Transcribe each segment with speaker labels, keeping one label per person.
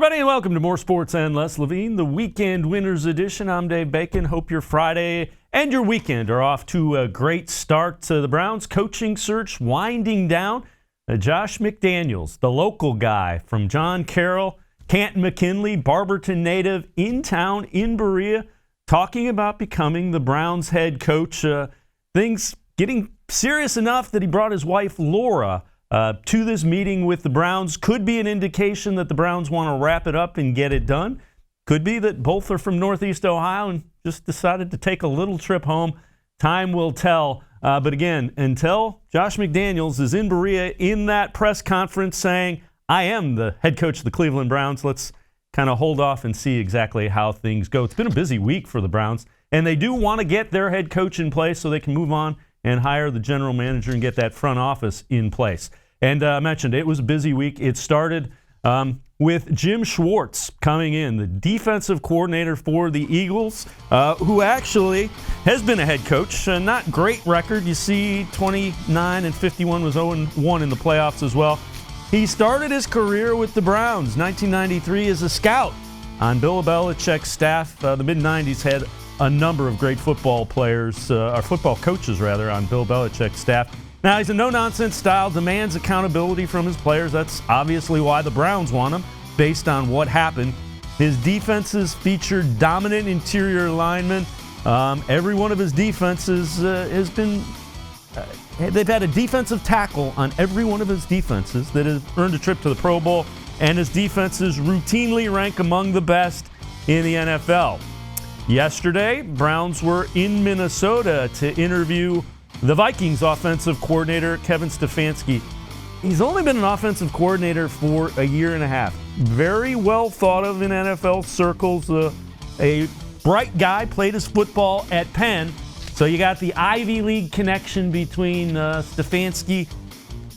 Speaker 1: everybody, and welcome to More Sports and Less Levine, the Weekend Winners Edition. I'm Dave Bacon. Hope your Friday and your weekend are off to a great start. The Browns coaching search winding down. Josh McDaniels, the local guy from John Carroll, Canton McKinley, Barberton native, in town in Berea, talking about becoming the Browns head coach. Things getting serious enough that he brought his wife, Laura, to this meeting with the Browns. Could be an indication that the Browns want to wrap it up and get it done. Could be that both are from Northeast Ohio and just decided to take a little trip home. Time will tell. But again, until Josh McDaniels is in Berea in that press conference saying, I am the head coach of the Cleveland Browns, let's kind of hold off and see exactly how things go. It's been a busy week for the Browns, and they do want to get their head coach in place so they can move on and hire the general manager and get that front office in place. And I mentioned it was a busy week. It started with Jim Schwartz coming in, the defensive coordinator for the Eagles, who actually has been a head coach. Not great record. You see 29-51, was 0-1 in the playoffs as well. He started his career with the Browns, 1993, as a scout on Bill Belichick's staff. The mid-'90s had a number of great football players, or football coaches, rather, on Bill Belichick's staff. Now, he's a no-nonsense style, demands accountability from his players. That's obviously why the Browns want him, based on what happened. His defenses feature dominant interior linemen. Every one of his defenses has been... they've had a defensive tackle on every one of his defenses that has earned a trip to the Pro Bowl, and his defenses routinely rank among the best in the NFL. Yesterday, Browns were in Minnesota to interview the Vikings offensive coordinator, Kevin Stefanski. He's only been an offensive coordinator for a year and a half. Very well thought of in NFL circles. A bright guy, played his football at Penn. So you got the Ivy League connection between Stefanski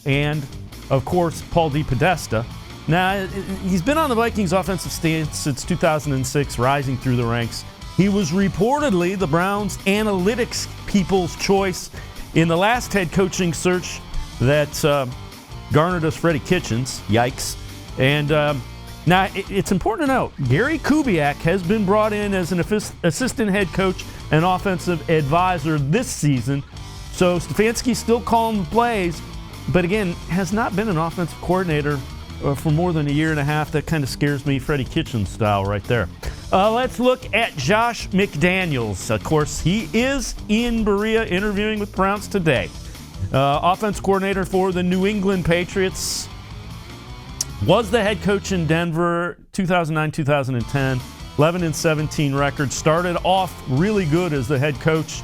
Speaker 1: and, of course, Paul DePodesta. Now, he's been on the Vikings offensive stance since 2006, rising through the ranks. He was reportedly the Browns' analytics people's choice in the last head coaching search that garnered us Freddie Kitchens. Yikes. And now it's important to note, Gary Kubiak has been brought in as an assistant head coach and offensive advisor this season. So Stefanski's still calling the plays, but again, has not been an offensive coordinator for more than a year and a half. That kind of scares me, Freddie Kitchens style right there. Let's look at Josh McDaniels. Of course, he is in Berea interviewing with Browns today. Offense coordinator for the New England Patriots. Was the head coach in Denver 2009-2010. 11-17 record. Started off really good as the head coach.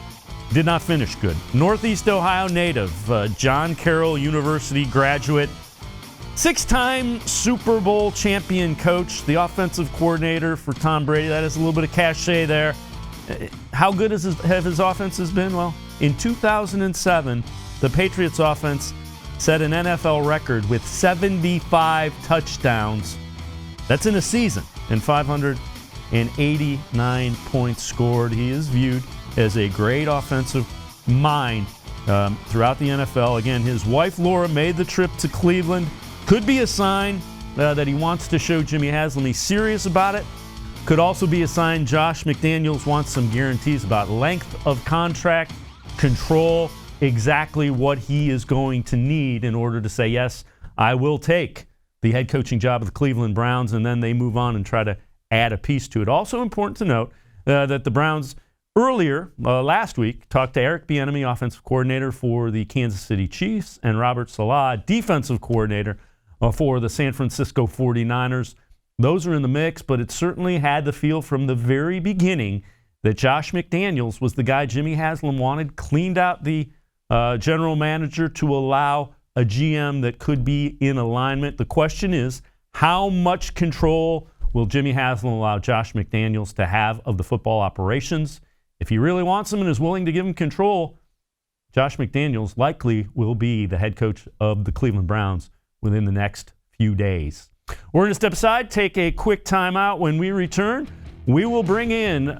Speaker 1: Did not finish good. Northeast Ohio native. John Carroll University graduate. 6-time Super Bowl champion coach, the offensive coordinator for Tom Brady. That is a little bit of cachet there. How good have his offenses been? Well, in 2007, the Patriots offense set an NFL record with 75 touchdowns. That's in a season, and 589 points scored. He is viewed as a great offensive mind throughout the NFL. Again, his wife Laura made the trip to Cleveland. Could be a sign that he wants to show Jimmy Haslam he's serious about it. Could also be a sign Josh McDaniels wants some guarantees about length of contract, control, exactly what he is going to need in order to say, yes, I will take the head coaching job of the Cleveland Browns, and then they move on and try to add a piece to it. Also important to note that the Browns earlier, last week, talked to Eric Bieniemy, offensive coordinator for the Kansas City Chiefs, and Robert Saleh, defensive coordinator for the San Francisco 49ers. Those are in the mix, but it certainly had the feel from the very beginning that Josh McDaniels was the guy Jimmy Haslam wanted, cleaned out the general manager to allow a GM that could be in alignment. The question is, how much control will Jimmy Haslam allow Josh McDaniels to have of the football operations? If he really wants him and is willing to give him control, Josh McDaniels likely will be the head coach of the Cleveland Browns within the next few days. We're going to step aside, take a quick timeout. When we return, we will bring in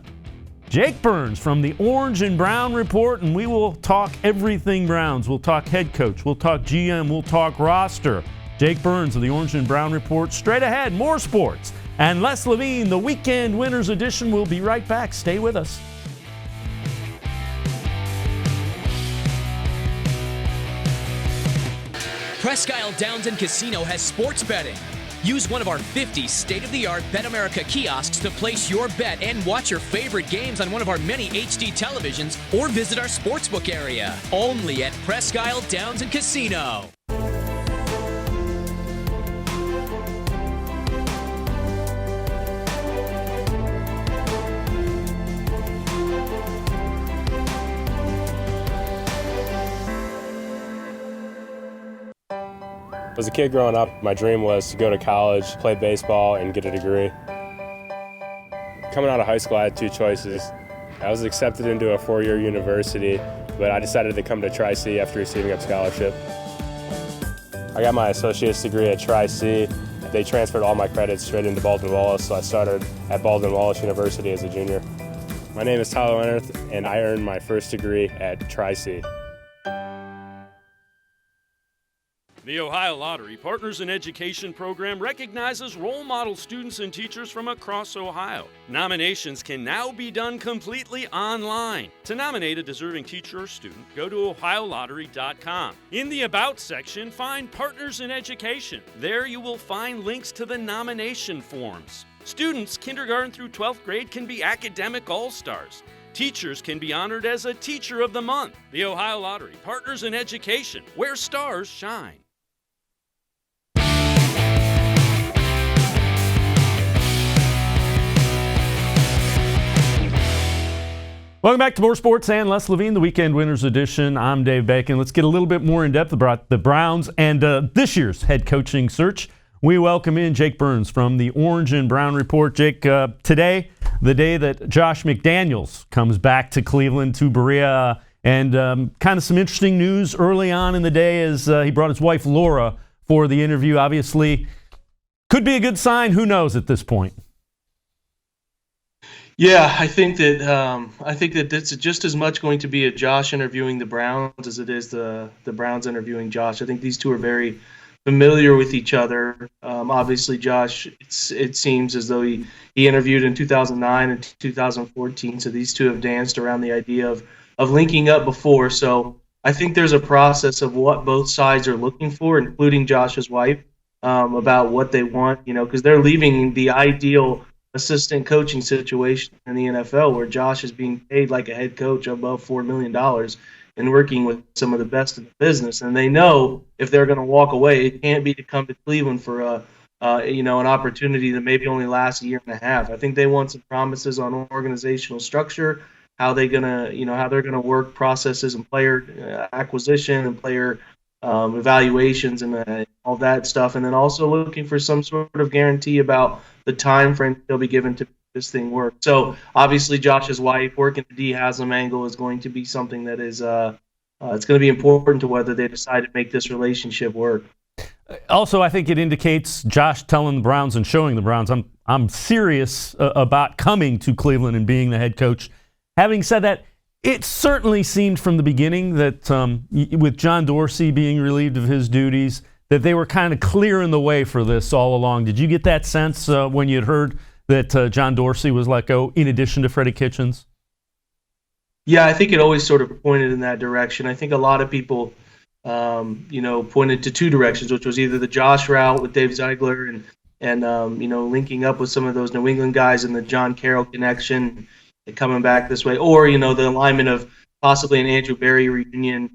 Speaker 1: Jake Burns from the Orange and Brown Report, and we will talk everything Browns. We'll talk head coach, we'll talk GM, we'll talk roster. Jake Burns of the Orange and Brown Report. Straight ahead, more sports. And Les Levine, the Weekend Winners Edition. We'll be right back. Stay with us.
Speaker 2: Presque Isle Downs and Casino has sports betting. Use one of our 50 state-of-the-art Bet America kiosks to place your bet and watch your favorite games on one of our many HD televisions or visit our sportsbook area. Only at Presque Isle Downs and Casino.
Speaker 3: As a kid growing up, my dream was to go to college, play baseball, and get a degree. Coming out of high school, I had two choices. I was accepted into a four-year university, but I decided to come to Tri-C after receiving a scholarship. I got my associate's degree at Tri-C. They transferred all my credits straight into Baldwin-Wallace, so I started at Baldwin-Wallace University as a junior. My name is Tyler Leonard, and I earned my first degree at Tri-C.
Speaker 1: The Ohio Lottery Partners in Education program recognizes role model students and teachers from across Ohio. Nominations can now be done completely online. To nominate a deserving teacher or student, go to ohiolottery.com. In the About section, find Partners in Education. There you will find links to the nomination forms. Students kindergarten through 12th grade can be academic all-stars. Teachers can be honored as a Teacher of the Month. The Ohio Lottery Partners in Education, where stars shine. Welcome back to More Sports and Les Levine, the Weekend Winners Edition. I'm Dave Bacon. Let's get a little bit more in depth about the Browns and this year's head coaching search. We welcome in Jake Burns from the Orange and Brown Report. Jake, today, the day that Josh McDaniels comes back to Cleveland, to Berea, and kind of some interesting news early on in the day as he brought his wife Laura for the interview. Obviously, could be a good sign. Who knows at this point?
Speaker 4: Yeah, I think that it's just as much going to be a Josh interviewing the Browns as it is the Browns interviewing Josh. I think these two are very familiar with each other. Obviously, Josh, it seems as though he interviewed in 2009 and 2014, so these two have danced around the idea of linking up before. So I think there's a process of what both sides are looking for, including Josh's wife, about what they want, because they're leaving the ideal assistant coaching situation in the NFL where Josh is being paid like a head coach above $4 million and working with some of the best in the business. And they know if they're going to walk away, it can't be to come to Cleveland for an opportunity that maybe only lasts a year and a half. I think they want some promises on organizational structure, how they're going to work processes and player acquisition and player evaluations and all that stuff, and then also looking for some sort of guarantee about the time frame they'll be given to this thing work. So obviously Josh's wife working the D Haslam angle is going to be something that is it's going to be important to whether they decide to make this relationship work.
Speaker 1: Also, I think it indicates Josh telling the Browns and showing the Browns, I'm serious about coming to Cleveland and being the head coach. Having said that, it certainly seemed from the beginning that with John Dorsey being relieved of his duties, that they were kind of clearing the way for this all along. Did you get that sense when you had heard that John Dorsey was let go in addition to Freddie Kitchens?
Speaker 4: Yeah, I think it always sort of pointed in that direction. I think a lot of people, pointed to two directions, which was either the Josh route with Dave Ziegler and linking up with some of those New England guys and the John Carroll connection and coming back this way, or, the alignment of possibly an Andrew Berry reunion,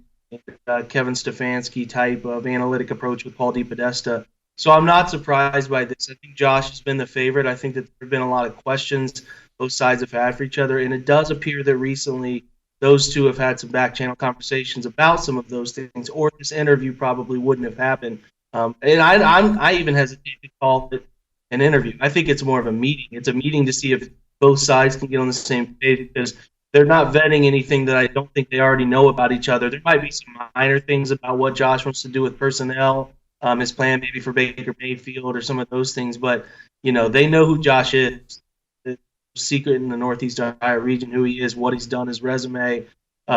Speaker 4: Kevin Stefanski type of analytic approach with Paul DePodesta. So I'm not surprised by this. I think Josh has been the favorite. I think that there have been a lot of questions both sides have had for each other, and it does appear that recently those two have had some back-channel conversations about some of those things, or this interview probably wouldn't have happened. And I even hesitate to call it an interview. I think it's more of a meeting. It's a meeting to see if both sides can get on the same page, because they're not vetting anything that I don't think they already know about each other. There might be some minor things about what Josh wants to do with personnel, his plan maybe for Baker Mayfield or some of those things, but they know who Josh is. The secret in the Northeast Ohio region, who he is, what he's done, his resume,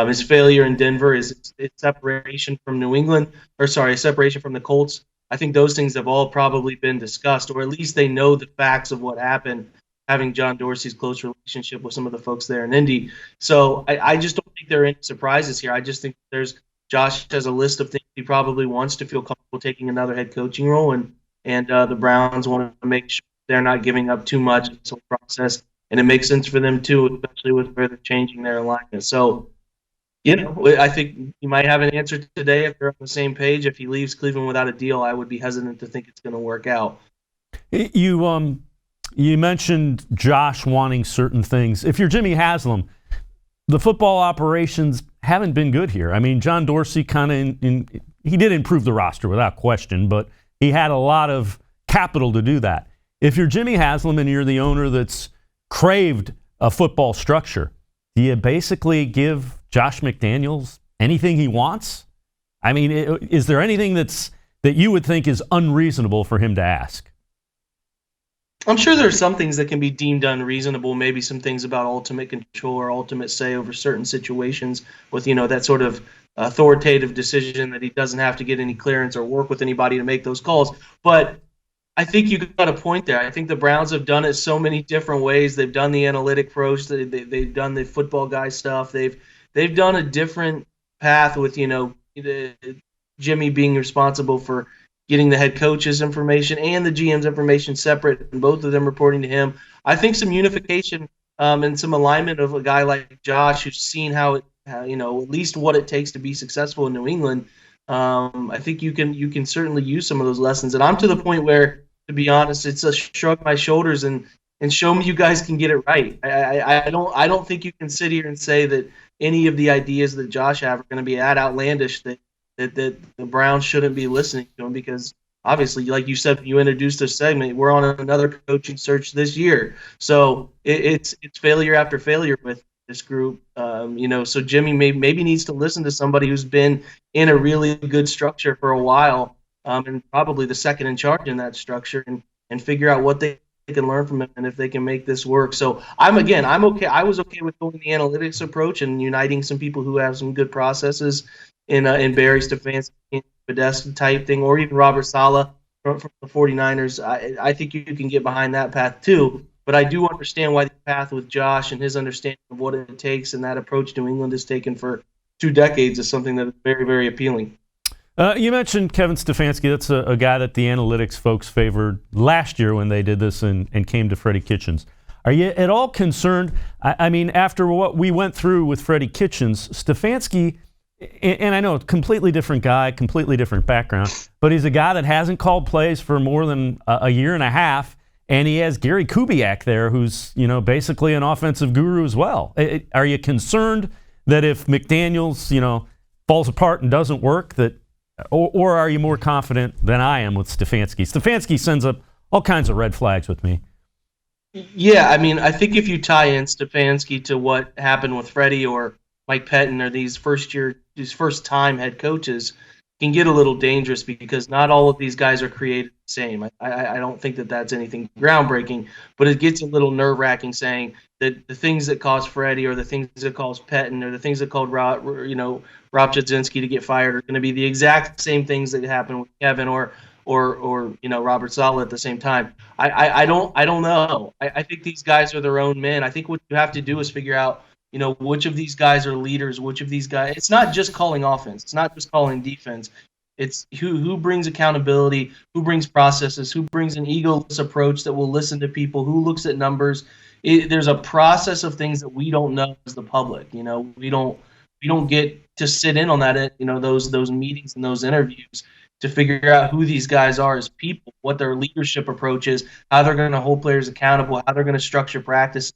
Speaker 4: his failure in Denver, his separation from separation from the Colts, I think those things have all probably been discussed, or at least they know the facts of what happened, having John Dorsey's close relationship with some of the folks there in Indy. So I just don't think there are any surprises here. I just think Josh has a list of things he probably wants to feel comfortable taking another head coaching role, and the Browns want to make sure they're not giving up too much in this whole process. And it makes sense for them too, especially with where they're changing their alignment. So, I think you might have an answer today if they're on the same page. If he leaves Cleveland without a deal, I would be hesitant to think it's going to work out.
Speaker 1: You mentioned Josh wanting certain things. If you're Jimmy Haslam, the football operations haven't been good here. I mean, John Dorsey he did improve the roster without question, but he had a lot of capital to do that. If you're Jimmy Haslam and you're the owner that's craved a football structure, do you basically give Josh McDaniels anything he wants? I mean, is there anything that you would think is unreasonable for him to ask?
Speaker 4: I'm sure there are some things that can be deemed unreasonable, maybe some things about ultimate control or ultimate say over certain situations with, that sort of authoritative decision that he doesn't have to get any clearance or work with anybody to make those calls. But I think you got a point there. I think the Browns have done it so many different ways. They've done the analytic approach. They've done the football guy stuff. They've done a different path with, Jimmy being responsible for getting the head coach's information and the GM's information separate, and both of them reporting to him. I think some unification and some alignment of a guy like Josh, who's seen at least what it takes to be successful in New England. I think you can certainly use some of those lessons. And I'm to the point where, to be honest, it's a shrug my shoulders and show me you guys can get it right. I don't think you can sit here and say that any of the ideas that Josh have are going to be that outlandish that the Browns shouldn't be listening to him, because obviously, like you said, when you introduced this segment, we're on another coaching search this year. So it's failure after failure with this group. So Jimmy maybe needs to listen to somebody who's been in a really good structure for a while, and probably the second in charge in that structure, and figure out what they can learn from him and if they can make this work. So I'm okay. I was okay with going the analytics approach and uniting some people who have some good processes in Barry Stefanski, Podesta type thing, or even Robert Saleh from the 49ers. I think you can get behind that path too. But I do understand why the path with Josh and his understanding of what it takes and that approach New England has taken for 2 decades is something that is very, very appealing.
Speaker 1: You mentioned Kevin Stefanski. That's a guy that the analytics folks favored last year when they did this and came to Freddie Kitchens. Are you at all concerned? I mean, after what we went through with Freddie Kitchens, Stefanski, and I know a completely different guy, completely different background, but he's a guy that hasn't called plays for more than a year and a half, and he has Gary Kubiak there, who's basically an offensive guru as well. Are you concerned that if McDaniels falls apart and doesn't work, that, or are you more confident than I am with Stefanski? Stefanski sends up all kinds of red flags with me.
Speaker 4: Yeah, I mean, I think if you tie in Stefanski to what happened with Freddie or Mike Pettin or these first-time head coaches, can get a little dangerous, because not all of these guys are created the same. I don't think that that's anything groundbreaking, but it gets a little nerve-wracking saying that the things that caused Freddie or the things that caused Pettin or the things that caused Rob Chudzinski to get fired are going to be the exact same things that happened with Kevin or Robert Saleh at the same time. I don't know. I think these guys are their own men. I think what you have to do is figure out which of these guys are leaders, which of these guys. It's not just calling offense. It's not just calling defense. It's who brings accountability, who brings processes, who brings an egoless approach that will listen to people, who looks at numbers. There's a process of things that we don't know as the public. We don't get to sit in on that. Those meetings and those interviews to figure out who these guys are as people, what their leadership approach is, how they're going to hold players accountable, how they're going to structure practice,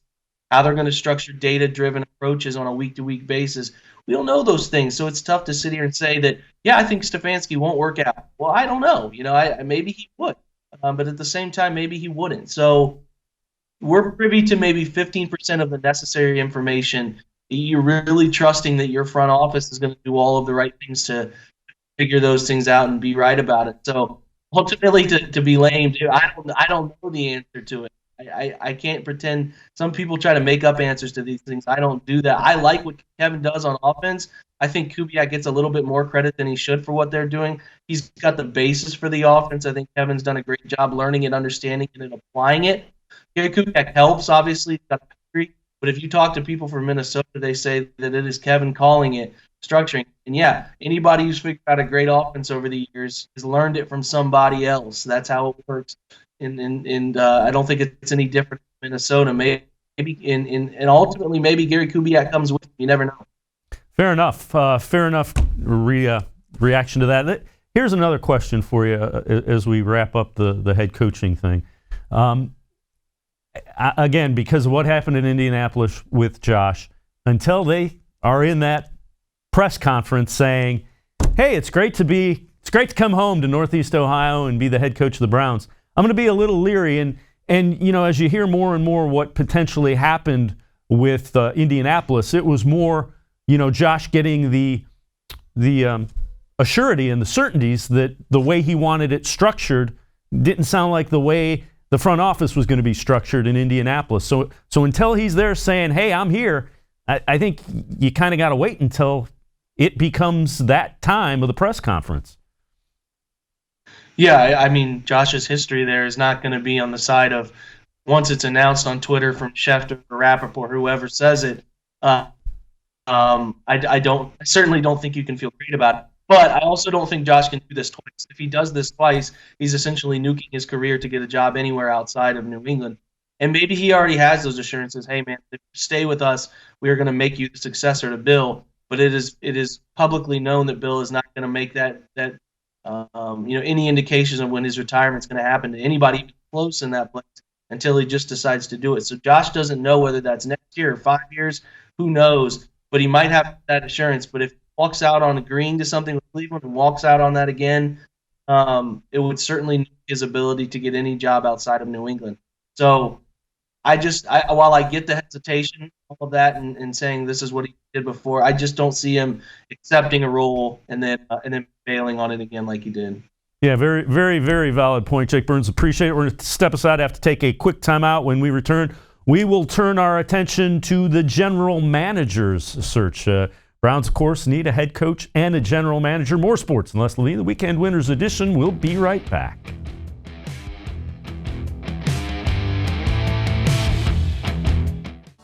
Speaker 4: how they're going to structure data-driven approaches on a week-to-week basis. We don't know those things, so it's tough to sit here and say that, yeah, I think Stefanski won't work out. Well, I don't know. Maybe he would, but at the same time, maybe he wouldn't. So we're privy to maybe 15% of the necessary information. You're really trusting that your front office is going to do all of the right things to figure those things out and be right about it. So ultimately, to be lame, I don't know the answer to it. I can't pretend. Some people try to make up answers to these things. I don't do that. I like what Kevin does on offense. I think Kubiak gets a little bit more credit than he should for what they're doing. He's got the basis for the offense. I think Kevin's done a great job learning it, understanding it, and applying it. Gary Kubiak helps, obviously. He's got a pedigree. But if you talk to people from Minnesota, they say that it is Kevin calling it, structuring. And yeah, anybody who's figured out a great offense over the years has learned it from somebody else. That's how it works. And I don't think it's any different in Minnesota. Maybe and ultimately maybe Gary Kubiak comes with him. You never know.
Speaker 1: Fair enough. Fair enough reaction to that. Here's another question for you as we wrap up the head coaching thing. Again, because of what happened in Indianapolis with Josh, until they are in that press conference saying, "Hey, it's great to come home to Northeast Ohio and be the head coach of the Browns," I'm going to be a little leery. And as you hear more and more what potentially happened with Indianapolis, it was more Josh getting the assurity and the certainties that the way he wanted it structured didn't sound like the way the front office was going to be structured in Indianapolis. So until he's there saying, "Hey, I'm here," I think you kind of got to wait until it becomes that time of the press conference.
Speaker 4: Yeah, I mean, Josh's history there is not going to be on the side of once it's announced on Twitter from Schefter or Rappaport, whoever says it. I certainly don't think you can feel great about it. But I also don't think Josh can do this twice. If he does this twice, he's essentially nuking his career to get a job anywhere outside of New England. And maybe he already has those assurances. Hey, man, if you stay with us, we are going to make you the successor to Bill. But it is publicly known that Bill is not going to make that any indications of when his retirement is going to happen to anybody close in that place until he just decides to do it. So Josh doesn't know whether that's next year or 5 years. Who knows? But he might have that assurance. But if he walks out on agreeing to something with Cleveland and walks out on that again, it would certainly nuke his ability to get any job outside of New England. So while I get the hesitation, all of that, and saying this is what he did before, I just don't see him accepting a role and then bailing on it again like he did.
Speaker 1: Yeah, very, very, very valid point, Jake Burns. Appreciate it. We're going to step aside. I have to take a quick timeout. When we return, we will turn our attention to the general manager's search. Browns, of course, need a head coach and a general manager. More sports and Les Levine, the Weekend Winners Edition. We'll be right back.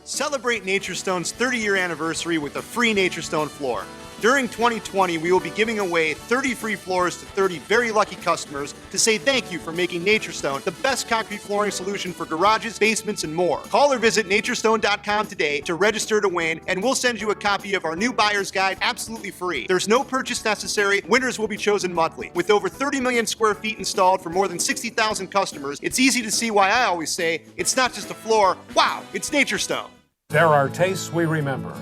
Speaker 5: Celebrate Naturestone's 30-year anniversary with a free Naturestone floor. During 2020, we will be giving away 30 free floors to 30 very lucky customers to say thank you for making Naturestone the best concrete flooring solution for garages, basements, and more. Call or visit Naturestone.com today to register to win, and we'll send you a copy of our new buyer's guide absolutely free. There's no purchase necessary. Winners will be chosen monthly. With over 30 million square feet installed for more than 60,000 customers, it's easy to see why I always say it's not just a floor. Wow, it's Naturestone.
Speaker 6: There are tastes we remember.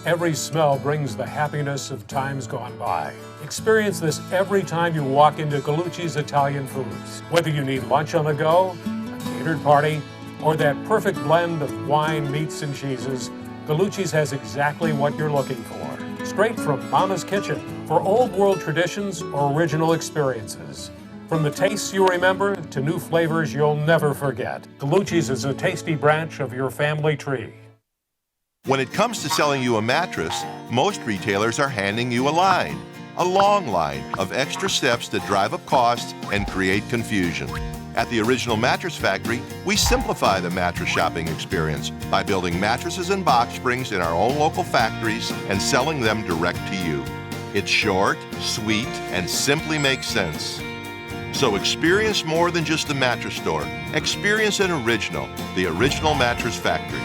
Speaker 6: Every smell brings the happiness of times gone by. Experience this every time you walk into Gallucci's Italian Foods. Whether you need lunch on the go, a catered party, or that perfect blend of wine, meats, and cheeses, Gallucci's has exactly what you're looking for. Straight from Mama's kitchen for old world traditions or original experiences. From the tastes you remember to new flavors you'll never forget. Gallucci's is a tasty branch of your family tree.
Speaker 7: When it comes to selling you a mattress, most retailers are handing you a long line of extra steps that drive up costs and create confusion. At the Original Mattress Factory, we simplify the mattress shopping experience by building mattresses and box springs in our own local factories and selling them direct to you. It's short, sweet, and simply makes sense. So experience more than just the mattress store. Experience an original, the Original Mattress Factory.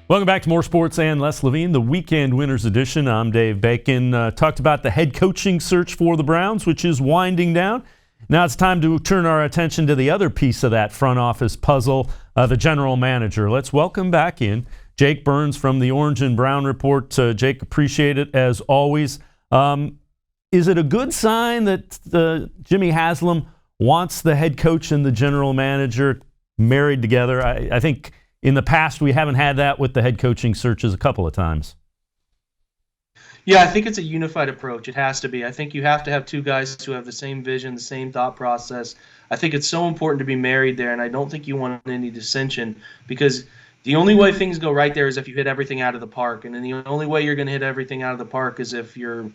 Speaker 1: Welcome back to More Sports and Les Levine, the Weekend Winners Edition. I'm Dave Bacon. Talked about the head coaching search for the Browns, which is winding down. Now it's time to turn our attention to the other piece of that front office puzzle, the general manager. Let's welcome back in Jake Burns from the Orange and Brown Report. Jake, appreciate it as always. Is it a good sign that Jimmy Haslam wants the head coach and the general manager married together? I think in the past we haven't had that with the head coaching searches a couple of times.
Speaker 4: Yeah, I think it's a unified approach. It has to be. I think you have to have two guys who have the same vision, the same thought process. I think it's so important to be married there, and I don't think you want any dissension because the only way things go right there is if you hit everything out of the park. And then the only way you're going to hit everything out of the park is if you're,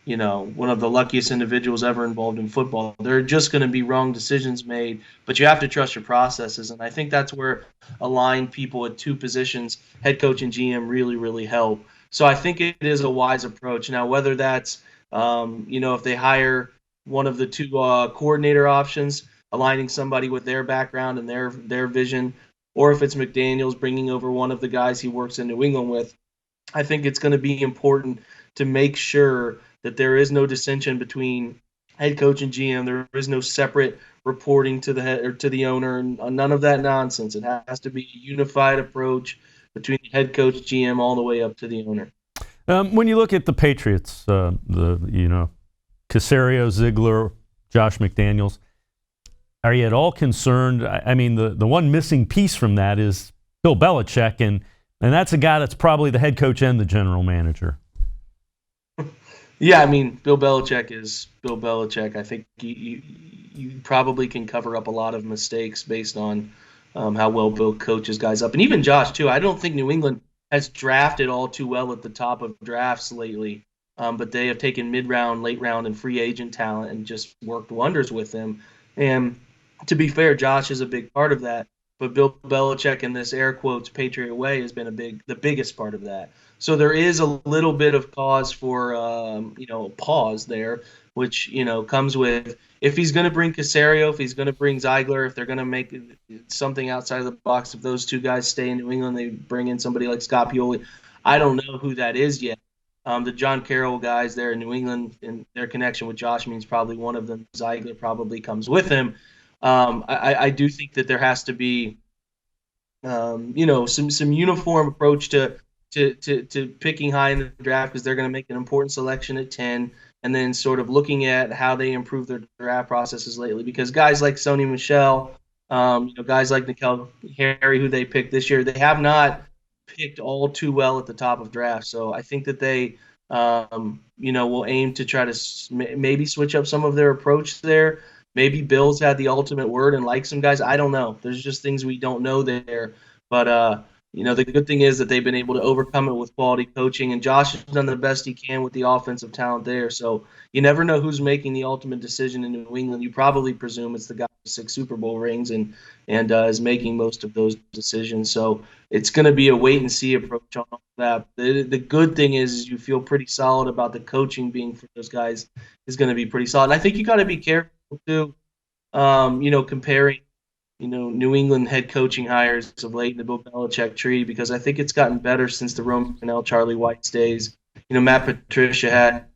Speaker 4: one of the luckiest individuals ever involved in football. There are just going to be wrong decisions made, but you have to trust your processes. And I think that's where aligned people at two positions, head coach and GM, really, really help. So I think it is a wise approach. Now, whether that's, if they hire one of the two coordinator options, aligning somebody with their background and their vision, or if it's McDaniels bringing over one of the guys he works in New England with, I think it's going to be important to make sure that there is no dissension between head coach and GM. There is no separate reporting to the head or to the owner, and none of that nonsense. It has to be a unified approach between the head coach, GM, all the way up to the owner.
Speaker 1: When you look at the Patriots, Caserio, Ziegler, Josh McDaniels, are you at all concerned? I mean, the one missing piece from that is Bill Belichick, and that's a guy that's probably the head coach and the general manager.
Speaker 4: Yeah, I mean, Bill Belichick is Bill Belichick. I think you probably can cover up a lot of mistakes based on how well Bill coaches guys up. And even Josh, too. I don't think New England has drafted all too well at the top of drafts lately, but they have taken mid-round, late-round, and free agent talent and just worked wonders with them. And to be fair, Josh is a big part of that. But Bill Belichick in this air quotes Patriot way has been the biggest part of that. So there is a little bit of cause for pause there, which comes with if he's going to bring Caserio, if he's going to bring Ziegler, if they're going to make something outside of the box. If those two guys stay in New England, they bring in somebody like Scott Pioli. I don't know who that is yet. The John Carroll guys there in New England and their connection with Josh means probably one of them. Ziegler probably comes with him. I do think that there has to be, some uniform approach to picking high in the draft because they're going to make an important selection at 10, and then sort of looking at how they improve their draft processes lately. Because guys like Sony Michel, guys like N'Keal Harry, who they picked this year, they have not picked all too well at the top of draft. So I think that they, will aim to try to maybe switch up some of their approach there. Maybe Bill's had the ultimate word and likes some guys. I don't know. There's just things we don't know there. But, the good thing is that they've been able to overcome it with quality coaching, and Josh has done the best he can with the offensive talent there. So you never know who's making the ultimate decision in New England. You probably presume it's the guy with 6 Super Bowl rings and is making most of those decisions. So it's going to be a wait-and-see approach on all that. The good thing is you feel pretty solid about the coaching being for those guys is going to be pretty solid. And I think you got to be careful, too, comparing New England head coaching hires of late in the Bill Belichick tree, because I think it's gotten better since the Roman Cannell, Charlie White's days. Matt Patricia had,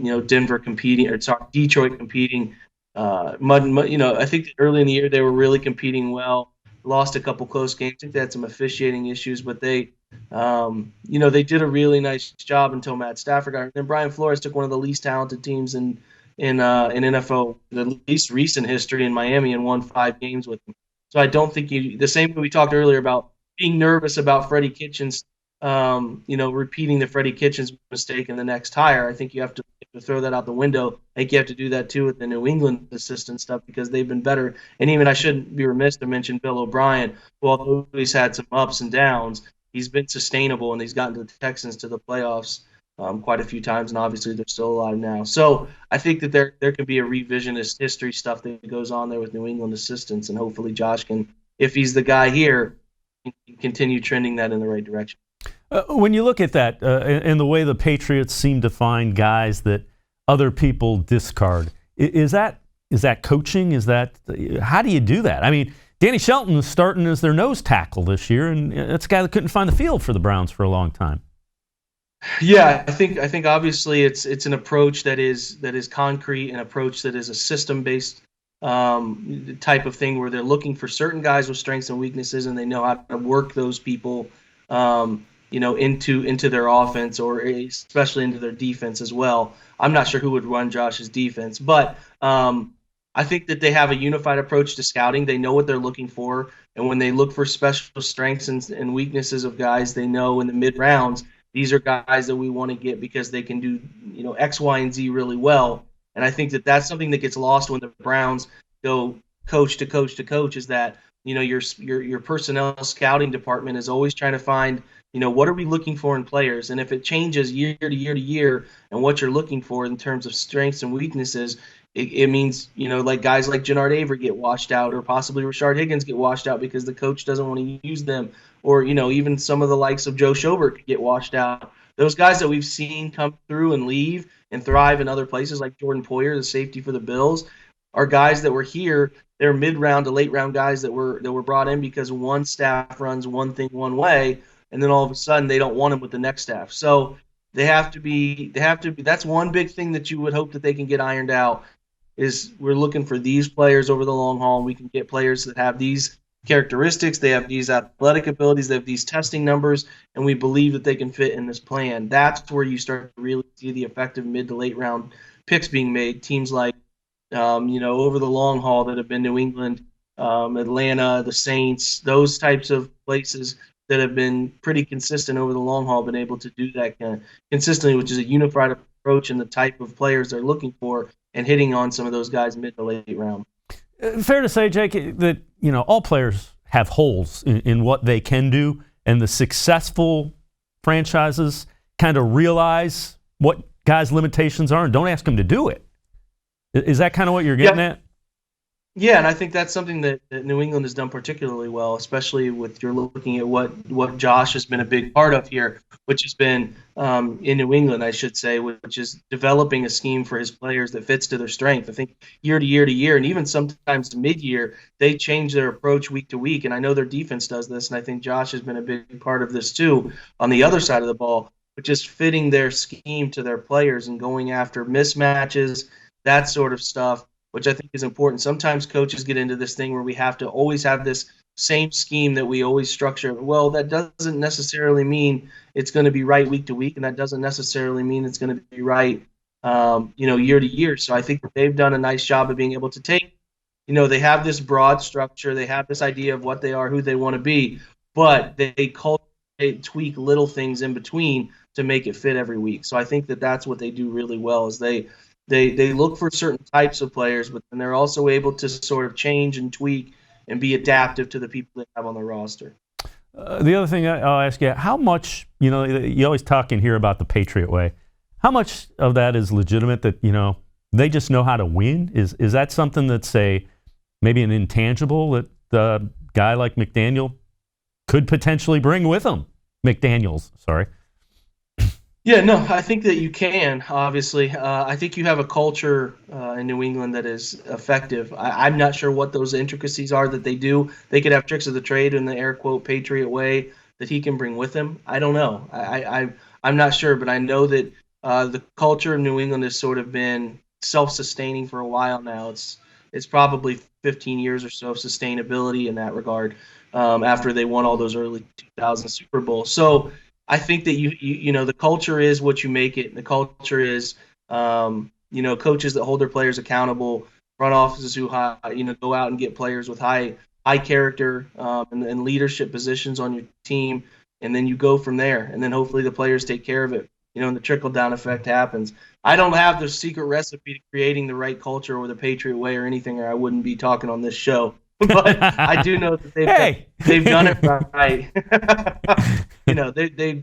Speaker 4: Detroit competing. I think early in the year they were really competing well. Lost a couple close games. I think they had some officiating issues, but they did a really nice job until Matt Stafford got. Then Brian Flores took one of the least talented teams in NFL, the least recent history in Miami, and won 5 games with them. So I don't think the same way we talked earlier about being nervous about Freddie Kitchens, repeating the Freddie Kitchens mistake in the next hire. I think you have to throw that out the window. I think you have to do that too with the New England assistant stuff because they've been better. And even I shouldn't be remiss to mention Bill O'Brien. Although he's had some ups and downs, he's been sustainable and he's gotten the Texans to the playoffs quite a few times, and obviously they're still alive now. So I think that there can be a revisionist history stuff that goes on there with New England assistants, and hopefully Josh can, if he's the guy here, continue trending that in the right direction.
Speaker 1: When you look at that and the way the Patriots seem to find guys that other people discard, is that coaching? How do you do that? I mean, Danny Shelton is starting as their nose tackle this year, and that's a guy that couldn't find the field for the Browns for a long time.
Speaker 4: Yeah, I think obviously it's an approach that is concrete, an approach that is a system-based type of thing where they're looking for certain guys with strengths and weaknesses, and they know how to work those people, into their offense, or especially into their defense as well. I'm not sure who would run Josh's defense, but I think that they have a unified approach to scouting. They know what they're looking for, and when they look for special strengths and weaknesses of guys, they know in the mid rounds these are guys that we want to get because they can do, X, Y, and Z really well. And I think that that's something that gets lost when the Browns go coach to coach to coach, is that, your personnel scouting department is always trying to find, what are we looking for in players? And if it changes year to year to year and what you're looking for in terms of strengths and weaknesses, it means, like guys like Jannard Avery get washed out, or possibly Rashard Higgins get washed out because the coach doesn't want to use them, or, even some of the likes of Joe Schobert get washed out. Those guys that we've seen come through and leave and thrive in other places, like Jordan Poyer, the safety for the Bills, are guys that were here. They're mid-round to late-round guys that were brought in because one staff runs one thing one way, and then all of a sudden they don't want them with the next staff. So they have to be. That's one big thing that you would hope that they can get ironed out. Is we're looking for these players over the long haul, and we can get players that have these characteristics, they have these athletic abilities, they have these testing numbers, and we believe that they can fit in this plan. That's where you start to really see the effective mid to late round picks being made. Teams like, over the long haul that have been New England, Atlanta, the Saints, those types of places that have been pretty consistent over the long haul, been able to do that kind of consistently, which is a unified approach in the type of players they're looking for, and hitting on some of those guys mid to late round.
Speaker 1: Fair to say, Jake, that all players have holes in what they can do, and the successful franchises kind of realize what guys' limitations are and don't ask them to do it. Is that kind of what you're getting at?
Speaker 4: Yeah, and I think that's something that New England has done particularly well, especially with you're looking at what Josh has been a big part of here, which has been in New England, I should say, which is developing a scheme for his players that fits to their strength. I think year to year, and even sometimes to mid-year, they change their approach week to week, and I know their defense does this, and I think Josh has been a big part of this too on the other side of the ball, which is fitting their scheme to their players and going after mismatches, that sort of stuff, which I think is important. Sometimes coaches get into this thing where we have to always have this same scheme that we always structure. Well, that doesn't necessarily mean it's going to be right week to week, and that doesn't necessarily mean it's going to be right, year to year. So I think that they've done a nice job of being able to take, they have this broad structure, they have this idea of what they are, who they want to be, but they tweak little things in between to make it fit every week. So I think that that's what they do really well, is they look for certain types of players, but then they're also able to sort of change and tweak and be adaptive to the people they have on their roster.
Speaker 1: The other thing I'll ask you, how much, you always talk in here about the Patriot way. How much of that is legitimate that, they just know how to win? Is that something that's maybe an intangible that the guy like McDaniel could potentially bring with him? McDaniels, sorry.
Speaker 4: Yeah, no, I think that you can, obviously. I think you have a culture in New England that is effective. I'm not sure what those intricacies are that they do. They could have tricks of the trade in the air quote Patriot way that he can bring with him. I don't know. I'm not sure, but I know that the culture of New England has sort of been self-sustaining for a while now. It's probably 15 years or so of sustainability in that regard after they won all those early 2000 Super Bowls. So I think that the culture is what you make it. The culture is, coaches that hold their players accountable, front offices who, go out and get players with high character and leadership positions on your team, and then you go from there. And then hopefully the players take care of it, and the trickle-down effect happens. I don't have the secret recipe to creating the right culture or the Patriot way or anything, or I wouldn't be talking on this show. But I do know that they've done it right.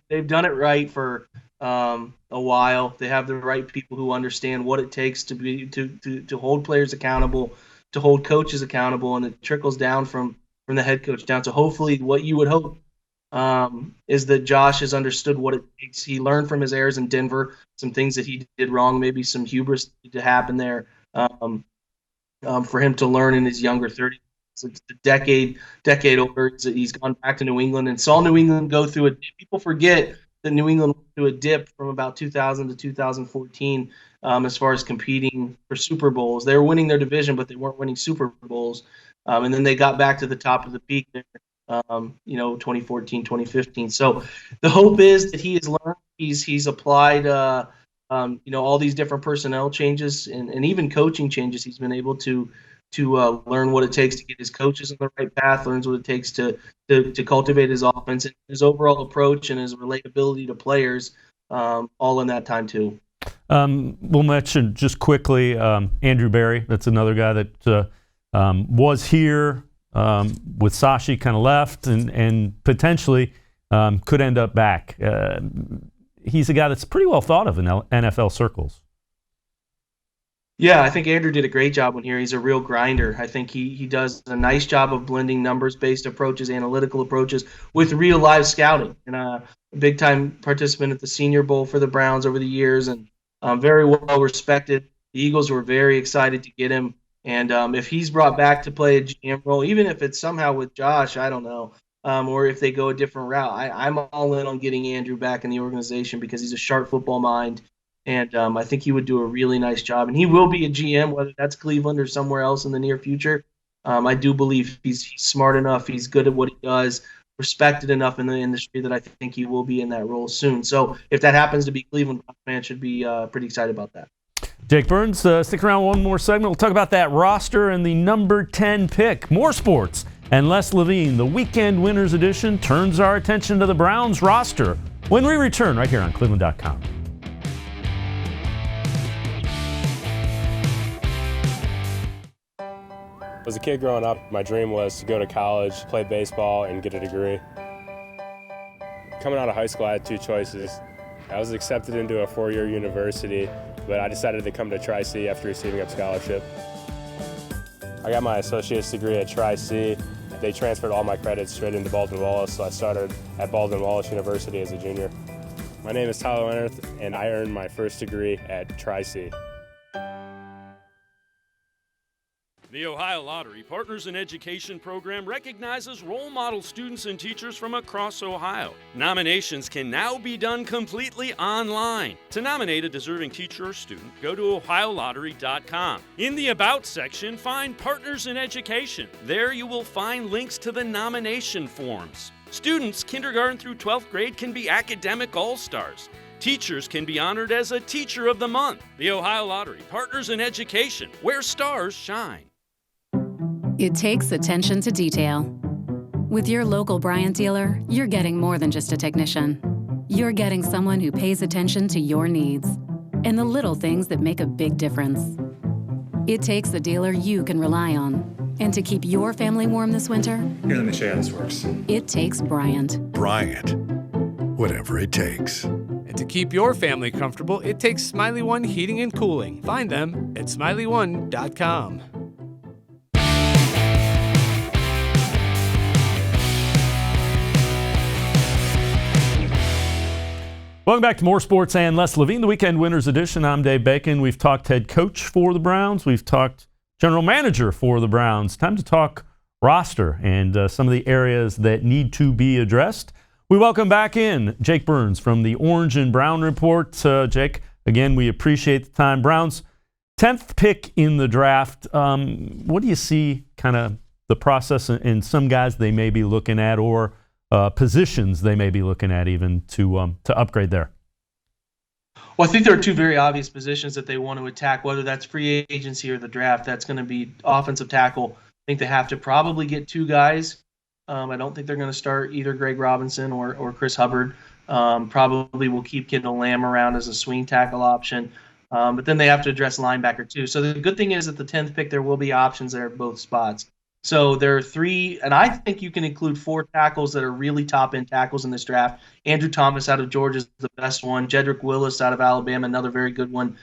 Speaker 4: They've done it right for a while. They have the right people who understand what it takes to hold players accountable, to hold coaches accountable, and it trickles down from the head coach down. So hopefully, what you would hope is that Josh has understood what it takes. He learned from his errors in Denver, some things that he did wrong, maybe some hubris to happen there, for him to learn in his younger 30s. It's a decade older. He's gone back to New England and saw New England go through a dip. People forget that New England went through a dip from about 2000 to 2014 as far as competing for Super Bowls. They were winning their division, but they weren't winning Super Bowls. And then they got back to the top of the peak there, 2014, 2015. So the hope is that he has learned. He's applied, all these different personnel changes and even coaching changes. He's been able to learn what it takes to get his coaches on the right path, learns what it takes to cultivate his offense and his overall approach and his relatability to players, all in that time too.
Speaker 1: We'll mention just quickly Andrew Berry. That's another guy that was here with Sashi, kind of left, and potentially could end up back. He's a guy that's pretty well thought of in NFL circles.
Speaker 4: Yeah, I think Andrew did a great job on here. He's a real grinder. I think he does a nice job of blending numbers-based approaches, analytical approaches with real live scouting. And a big-time participant at the Senior Bowl for the Browns over the years, and very well respected. The Eagles were very excited to get him. And if he's brought back to play a GM role, even if it's somehow with Josh, I don't know, or if they go a different route, I'm all in on getting Andrew back in the organization because he's a sharp football mind. And I think he would do a really nice job. And he will be a GM, whether that's Cleveland or somewhere else in the near future. I do believe he's smart enough. He's good at what he does, respected enough in the industry that I think he will be in that role soon. So if that happens to be Cleveland, fans should be pretty excited about that.
Speaker 1: Jake Burns, stick around one more segment. We'll talk about that roster and the number 10 pick. More sports and Les Levine. The Weekend Winners Edition turns our attention to the Browns roster when we return right here on cleveland.com.
Speaker 3: As a kid growing up, my dream was to go to college, play baseball, and get a degree. Coming out of high school, I had two choices. I was accepted into a four-year university, but I decided to come to Tri-C after receiving a scholarship. I got my associate's degree at Tri-C. They transferred all my credits straight into Baldwin-Wallace, so I started at Baldwin-Wallace University as a junior. My name is Tyler Leonard, and I earned my first degree at Tri-C.
Speaker 1: The Ohio Lottery Partners in Education program recognizes role model students and teachers from across Ohio. Nominations can now be done completely online. To nominate a deserving teacher or student, go to ohiolottery.com. In the About section, find Partners in Education. There you will find links to the nomination forms. Students kindergarten through 12th grade can be academic all-stars. Teachers can be honored as a Teacher of the Month. The Ohio Lottery Partners in Education, where stars shine.
Speaker 8: It takes attention to detail. With your local Bryant dealer, you're getting more than just a technician. You're getting someone who pays attention to your needs and the little things that make a big difference. It takes a dealer you can rely on. And to keep your family warm this winter,
Speaker 9: here, let me show you how this works.
Speaker 8: It takes Bryant.
Speaker 10: Bryant. Whatever it takes.
Speaker 11: And to keep your family comfortable, it takes Smiley One Heating and Cooling. Find them at smiley1.com.
Speaker 1: Welcome back to More Sports and Les Levine, the Weekend Winners Edition. I'm Dave Bacon. We've talked head coach for the Browns. We've talked general manager for the Browns. Time to talk roster and some of the areas that need to be addressed. We welcome back in Jake Burns from the Orange and Brown Report. Jake, again, we appreciate the time. Browns, 10th pick in the draft. What do you see kind of the process in some guys they may be looking at, or positions they may be looking at even to upgrade there?
Speaker 4: Well, I think there are two very obvious positions that they want to attack, whether that's free agency or the draft. That's going to be offensive tackle. I think they have to probably get two guys. I don't think they're going to start either Greg Robinson or Chris Hubbard. Probably will keep Kendall Lamb around as a swing tackle option. But then they have to address linebacker too. So the good thing is at the 10th pick, there will be options there at both spots. So there are three, and I think you can include four tackles that are really top-end tackles in this draft. Andrew Thomas out of Georgia is the best one. Jedrick Willis out of Alabama, another very good one.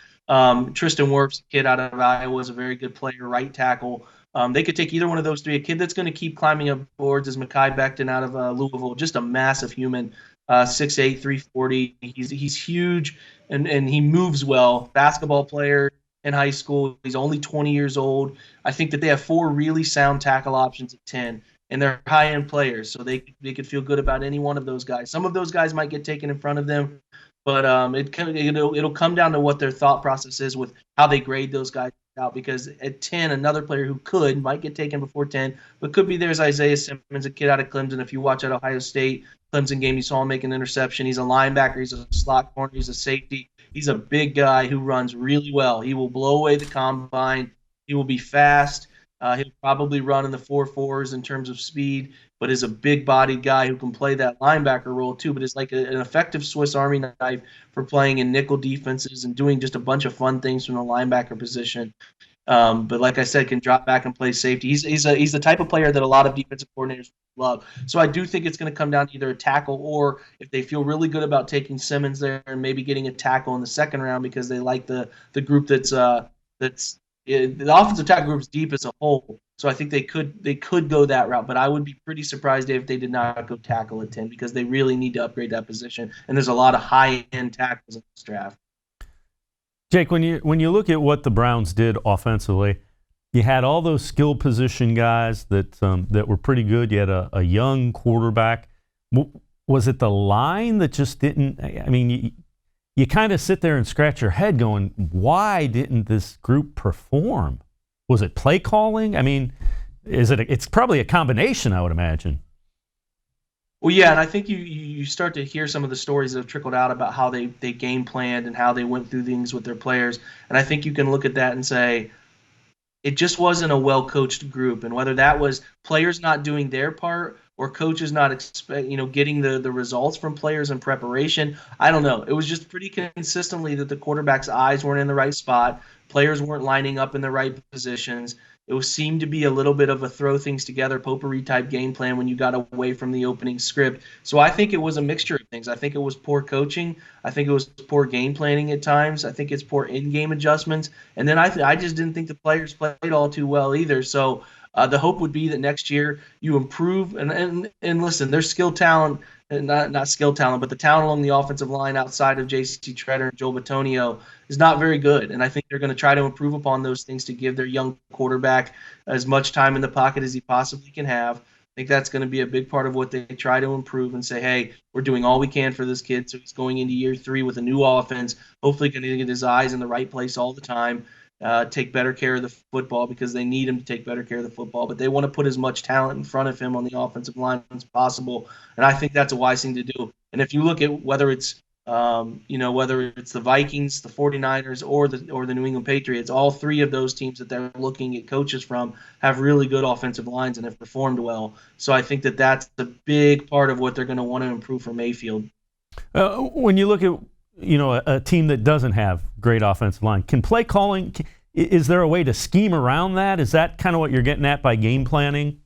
Speaker 4: Tristan Wirfs, kid out of Iowa, is a very good player, right tackle. They could take either one of those three. A kid that's going to keep climbing up boards is Mekhi Becton out of Louisville, just a massive human, 6'8", 340. He's huge, and he moves well. Basketball player in high school. He's only 20 years old. I think that they have four really sound tackle options at 10, and they're high-end players, so they could feel good about any one of those guys. Some of those guys might get taken in front of them, but it'll come down to what their thought process is with how they grade those guys out, because at 10, another player who might get taken before 10, but could be there's Isaiah Simmons, a kid out of Clemson. If you watch at Ohio State Clemson game, you saw him make an interception. He's a linebacker. He's a slot corner. He's a safety. He's a big guy who runs really well. He will blow away the combine. He will be fast. He'll probably run in the 4.4s in terms of speed, but is a big-bodied guy who can play that linebacker role too. But is like an effective Swiss Army knife for playing in nickel defenses and doing just a bunch of fun things from the linebacker position. But like I said, can drop back and play safety. He's the type of player that a lot of defensive coordinators love. So I do think it's going to come down to either a tackle or if they feel really good about taking Simmons there and maybe getting a tackle in the second round because they like the group that's the offensive tackle group's deep as a whole. So I think they could go that route. But I would be pretty surprised if they did not go tackle at 10 because they really need to upgrade that position. And there's a lot of high-end tackles in this draft.
Speaker 1: Jake, when you look at what the Browns did offensively, you had all those skill position guys that were pretty good. You had a young quarterback. Was it the line that just didn't? I mean, you kind of sit there and scratch your head, going, "Why didn't this group perform?" Was it play calling? I mean, it's probably a combination, I would imagine.
Speaker 4: Well, yeah, and I think you start to hear some of the stories that have trickled out about how they game planned and how they went through things with their players. And I think you can look at that and say it just wasn't a well-coached group. And whether that was players not doing their part or coaches not getting the results from players in preparation, I don't know. It was just pretty consistently that the quarterback's eyes weren't in the right spot. Players weren't lining up in the right positions. It seemed to be a little bit of a throw things together, potpourri type game plan when you got away from the opening script. So I think it was a mixture of things. I think it was poor coaching. I think it was poor game planning at times. I think it's poor in-game adjustments. And then I just didn't think the players played all too well either. So the hope would be that next year you improve. And listen, there's skill talent. Not skill talent, but the talent along the offensive line outside of J.C. Treader and Joel Bitonio is not very good. And I think they're going to try to improve upon those things to give their young quarterback as much time in the pocket as he possibly can have. I think that's going to be a big part of what they try to improve and say, hey, we're doing all we can for this kid. So he's going into year 3 with a new offense, hopefully going to get his eyes in the right place all the time. Take better care of the football because they need him to take better care of the football, but they want to put as much talent in front of him on the offensive line as possible, and I think that's a wise thing to do. And if you look at whether it's the Vikings, the 49ers, or the New England Patriots, all three of those teams that they're looking at coaches from have really good offensive lines and have performed well. So I think that's the big part of what they're going to want to improve for Mayfield.
Speaker 1: When you look at a team that doesn't have great offensive line, can play calling, is there a way to scheme around that? Is that kind of what you're getting at by game planning?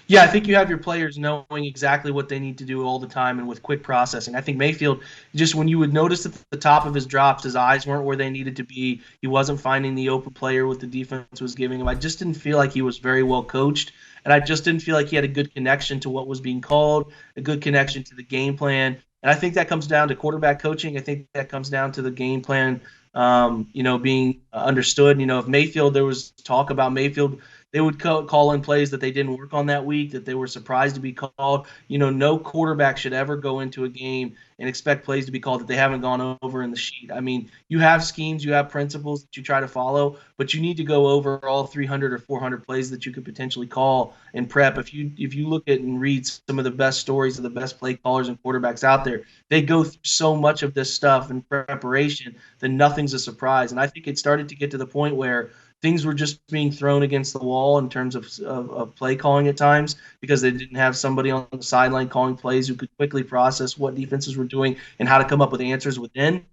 Speaker 4: Yeah, I think you have your players knowing exactly what they need to do all the time and with quick processing. I think Mayfield, just when you would notice at the top of his drops, his eyes weren't where they needed to be. He wasn't finding the open player what the defense was giving him. I just didn't feel like he was very well coached, and I just didn't feel like he had a good connection to what was being called, a good connection to the game plan. And I think that comes down to quarterback coaching. I think that comes down to the game plan, being understood. If Mayfield, there was talk about Mayfield, they would call in plays that they didn't work on that week, that they were surprised to be called. No quarterback should ever go into a game and expect plays to be called that they haven't gone over in the sheet. I mean, you have schemes, you have principles that you try to follow, but you need to go over all 300 or 400 plays that you could potentially call in prep. If you look at and read some of the best stories of the best play callers and quarterbacks out there, they go through so much of this stuff in preparation that nothing's a surprise. And I think it started to get to the point where things were just being thrown against the wall in terms of play calling at times because they didn't have somebody on the sideline calling plays who could quickly process what defenses were doing and how to come up with answers within.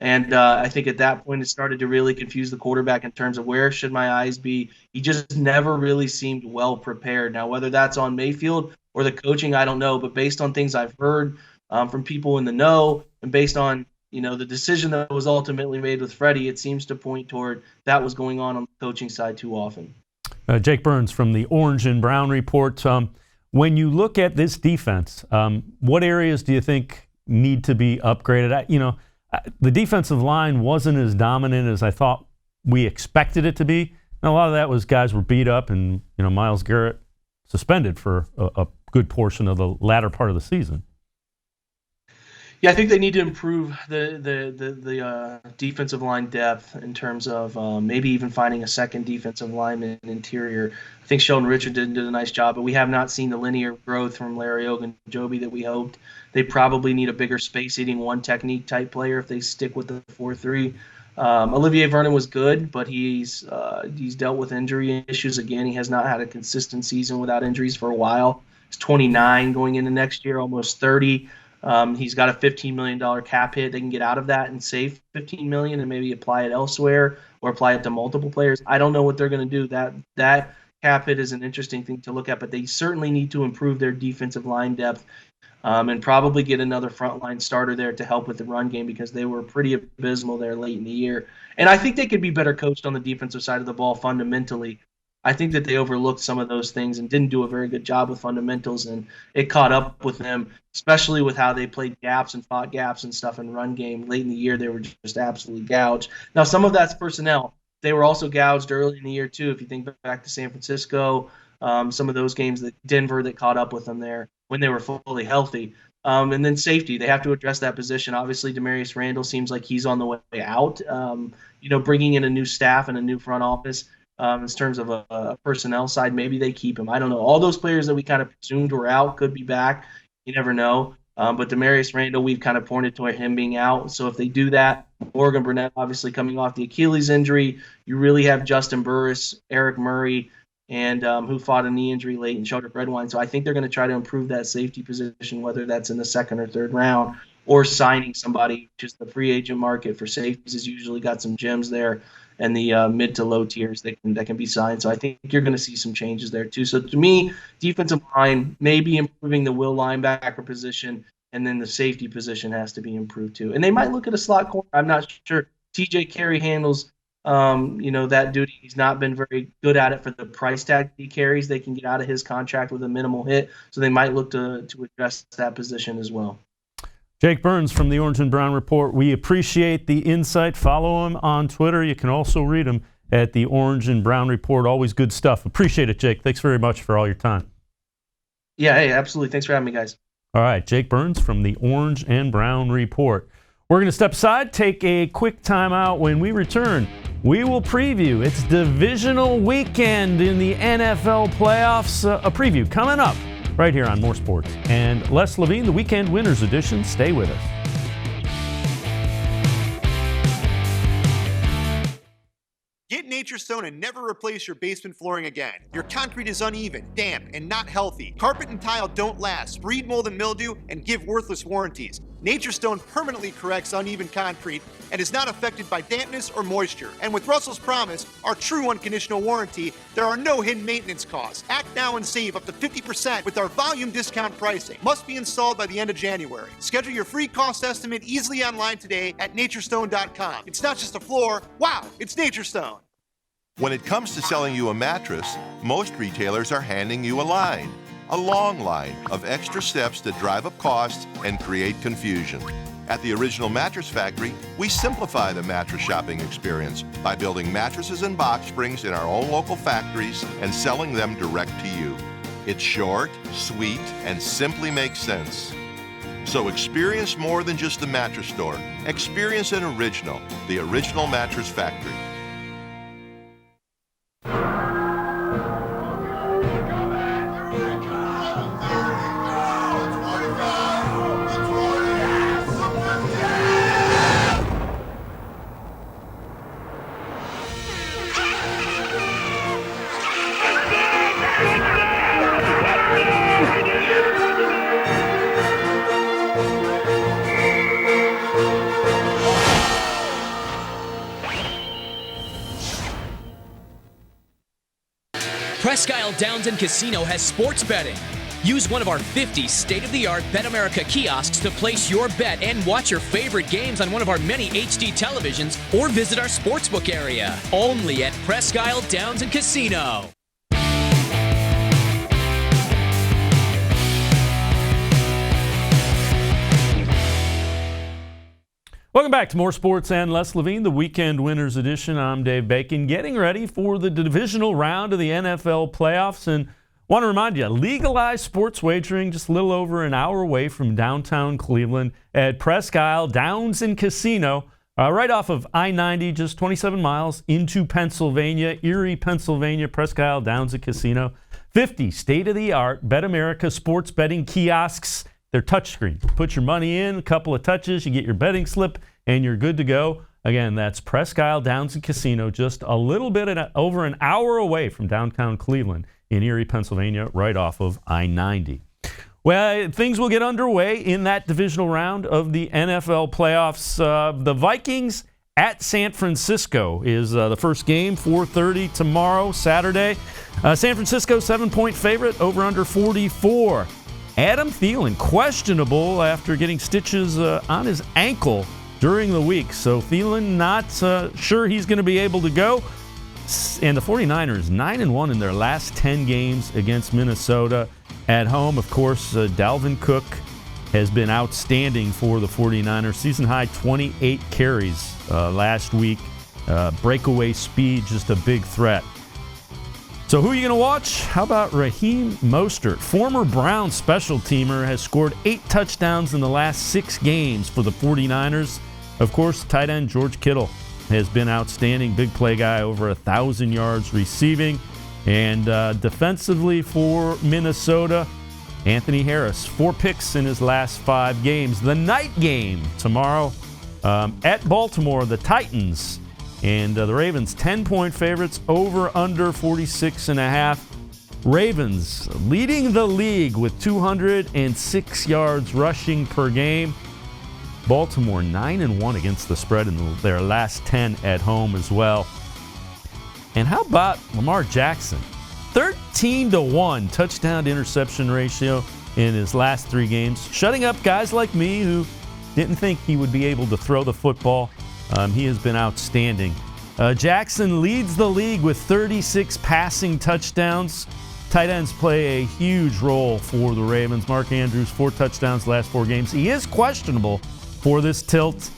Speaker 4: And I think at that point it started to really confuse the quarterback in terms of where should my eyes be. He just never really seemed well prepared. Now, whether that's on Mayfield or the coaching, I don't know. But based on things I've heard from people in the know and based on the decision that was ultimately made with Freddie, it seems to point toward that was going on the coaching side too often.
Speaker 1: Jake Burns from the Orange and Brown Report. When you look at this defense, what areas do you think need to be upgraded? The defensive line wasn't as dominant as I thought we expected it to be. And a lot of that was guys were beat up and, Myles Garrett suspended for a good portion of the latter part of the season.
Speaker 4: Yeah, I think they need to improve the defensive line depth in terms of maybe even finding a second defensive lineman interior. I think Sheldon Richard did a nice job, but we have not seen the linear growth from Larry Ogunjobi that we hoped. They probably need a bigger space-eating one technique type player if they stick with the 4-3. Olivier Vernon was good, but he's dealt with injury issues again. He has not had a consistent season without injuries for a while. He's 29 going into next year, almost 30. He's got a $15 million cap hit. They can get out of that and save $15 million and maybe apply it elsewhere or apply it to multiple players. I don't know what they're going to do. That cap hit is an interesting thing to look at, but they certainly need to improve their defensive line depth and probably get another frontline starter there to help with the run game because they were pretty abysmal there late in the year. And I think they could be better coached on the defensive side of the ball fundamentally. I think that they overlooked some of those things and didn't do a very good job with fundamentals, and it caught up with them, especially with how they played gaps and fought gaps and stuff in run game. Late in the year, they were just absolutely gouged. Now, some of that's personnel. They were also gouged early in the year, too, if you think back to San Francisco, some of those games that Denver that caught up with them there when they were fully healthy. And then safety, they have to address that position. Obviously, Demarius Randall seems like he's on the way out. Bringing in a new staff and a new front office in terms of a personnel side, maybe they keep him. I don't know. All those players that we kind of presumed were out could be back. You never know. But Demarius Randall, we've kind of pointed to him being out. So if they do that, Morgan Burnett obviously coming off the Achilles injury, you really have Justin Burris, Eric Murray, and who fought a knee injury late, and Sheldrick Redwine. So I think they're going to try to improve that safety position, whether that's in the second or third round or signing somebody. Just the free agent market for safeties has usually got some gems there, and the mid to low tiers that can be signed. So I think you're going to see some changes there too. So to me, defensive line, maybe improving the will linebacker position, and then the safety position has to be improved too. And they might look at a slot corner. I'm not sure. TJ Carey handles that duty. He's not been very good at it for the price tag he carries. They can get out of his contract with a minimal hit, so they might look to address that position as well.
Speaker 1: Jake Burns from the Orange and Brown Report. We appreciate the insight. Follow him on Twitter. You can also read him at the Orange and Brown Report. Always good stuff. Appreciate it, Jake. Thanks very much for all your time.
Speaker 4: Yeah, hey, absolutely. Thanks for having me, guys.
Speaker 1: All right, Jake Burns from the Orange and Brown Report. We're going to step aside, take a quick timeout. When we return, we will preview. It's divisional weekend in the NFL playoffs. A preview coming up right here on More Sports and Les Levine, the Weekend Winners Edition. Stay with us.
Speaker 5: Get Nature's Stone and never replace your basement flooring again. Your concrete is uneven, damp, and not healthy. Carpet and tile don't last, breed mold and mildew, and give worthless warranties. Nature's Stone permanently corrects uneven concrete and is not affected by dampness or moisture. And with Russell's Promise, our true unconditional warranty, there are no hidden maintenance costs. Act now and save up to 50% with our volume discount pricing. Must be installed by the end of January. Schedule your free cost estimate easily online today at naturestone.com. It's not just a floor. Wow, it's Nature's Stone.
Speaker 7: When it comes to selling you a mattress, most retailers are handing you a line. A long line of extra steps that drive up costs and create confusion. At the Original Mattress Factory, we simplify the mattress shopping experience by building mattresses and box springs in our own local factories and selling them direct to you. It's short, sweet, and simply makes sense. So experience more than just the mattress store. Experience an original, the Original Mattress Factory.
Speaker 2: Presque Isle Downs and Casino has sports betting. Use one of our 50 state-of-the-art Bet America kiosks to place your bet and watch your favorite games on one of our many HD televisions or visit our sportsbook area. Only at Presque Isle Downs and Casino.
Speaker 1: Welcome back to More Sports and Les Levine, the Weekend Winners Edition. I'm Dave Bacon, getting ready for the divisional round of the NFL playoffs. And want to remind you, legalized sports wagering just a little over an hour away from downtown Cleveland at Presque Isle Downs and Casino, right off of I-90, just 27 miles into Pennsylvania, Erie, Pennsylvania. Presque Isle Downs and Casino. 50 state-of-the-art Bet America sports betting kiosks. They're touchscreen. Put your money in, a couple of touches, you get your betting slip, and you're good to go. Again, that's Presque Isle Downs and Casino, just a little bit over an hour away from downtown Cleveland in Erie, Pennsylvania, right off of I-90. Well, things will get underway in that divisional round of the NFL playoffs. The Vikings at San Francisco is the first game, 4:30 tomorrow, Saturday. San Francisco, 7-point favorite, over under 44. Adam Thielen, questionable after getting stitches on his ankle during the week. So Thielen not sure he's going to be able to go. And the 49ers, 9-1 in their last 10 games against Minnesota. At home, of course, Dalvin Cook has been outstanding for the 49ers. Season high 28 carries last week. Breakaway speed, just a big threat. So who are you going to watch? How about Raheem Mostert? Former Browns special teamer, has scored 8 touchdowns in the last 6 games for the 49ers. Of course, tight end George Kittle has been outstanding. Big play guy, over 1,000 yards receiving. And defensively for Minnesota, Anthony Harris, 4 picks in his last 5 games. The night game tomorrow at Baltimore, the Titans and the Ravens, 10-point favorites, over under 46.5. Ravens leading the league with 206 yards rushing per game. Baltimore 9-1 against the spread in their last 10 at home as well. And how about Lamar Jackson? 13-1 touchdown to interception ratio in his last 3 games, shutting up guys like me who didn't think he would be able to throw the football. He has been outstanding. Jackson leads the league with 36 passing touchdowns. Tight ends play a huge role for the Ravens. Mark Andrews, 4 touchdowns last 4 games. He is questionable for this tilt.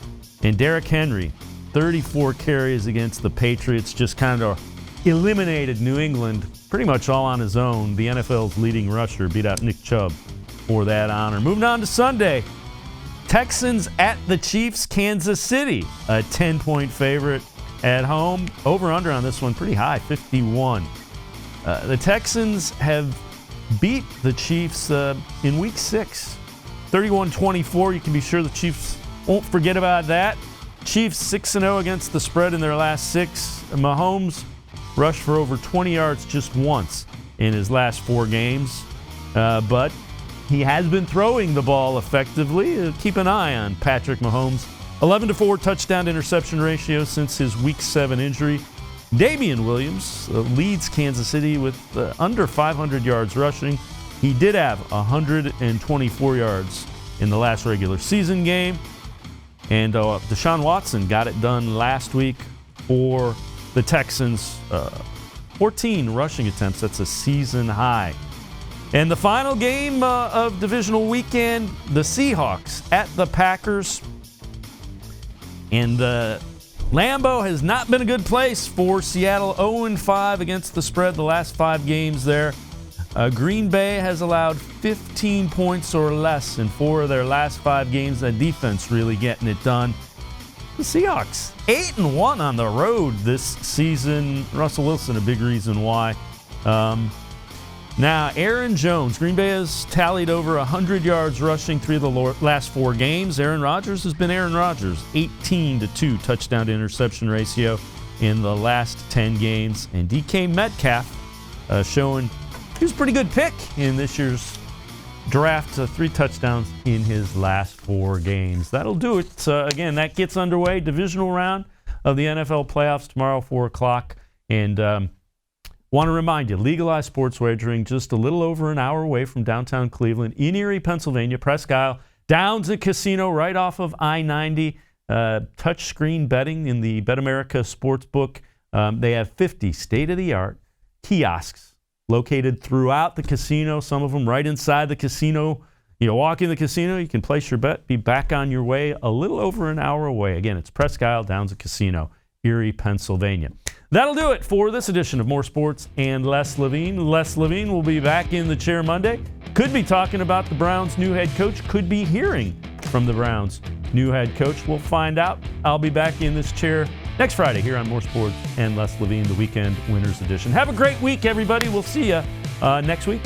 Speaker 1: And Derrick Henry, 34 carries against the Patriots, just kind of eliminated New England pretty much all on his own. The NFL's leading rusher beat out Nick Chubb for that honor. Moving on to Sunday, Texans at the Chiefs, Kansas City, a 10-point favorite at home. Over-under on this one pretty high, 51. The Texans have beat the Chiefs in Week 6, 31-24. You can be sure the Chiefs won't forget about that. Chiefs 6-0 against the spread in their last 6. Mahomes rushed for over 20 yards just once in his last 4 games. But he has been throwing the ball effectively. Keep an eye on Patrick Mahomes. 11-4 touchdown to interception ratio since his Week 7 injury. Damian Williams leads Kansas City with under 500 yards rushing. He did have 124 yards in the last regular season game. And Deshaun Watson got it done last week for the Texans. 14 rushing attempts. That's a season high. And the final game of divisional weekend, the Seahawks at the Packers. And Lambeau has not been a good place for Seattle. 0-5 against the spread the last 5 games there. Green Bay has allowed 15 points or less in 4 of their last 5 games. That defense really getting it done. The Seahawks 8-1 on the road this season. Russell Wilson, a big reason why. Now, Aaron Jones. Green Bay has tallied over 100 yards rushing 3 of the last 4 games. Aaron Rodgers has been Aaron Rodgers. 18-2 touchdown to interception ratio in the last 10 games. And DK Metcalf showing he was a pretty good pick in this year's draft. 3 touchdowns in his last 4 games. That'll do it. Again, that gets underway. Divisional round of the NFL playoffs tomorrow, 4 o'clock. And want to remind you, legalized sports wagering just a little over an hour away from downtown Cleveland in Erie, Pennsylvania. Presque Isle Downs and Casino right off of I-90. Touchscreen betting in the Bet America Sportsbook. They have 50 state-of-the-art kiosks located throughout the casino, some of them right inside the casino. You walk in the casino, you can place your bet, be back on your way a little over an hour away. Again, it's Presque Isle Downs and Casino, Erie, Pennsylvania. That'll do it for this edition of More Sports and Les Levine. Les Levine will be back in the chair Monday. Could be talking about the Browns' new head coach. Could be hearing from the Browns' new head coach. We'll find out. I'll be back in this chair next Friday here on More Sports and Les Levine, the Weekend Winners Edition. Have a great week, everybody. We'll see you next week.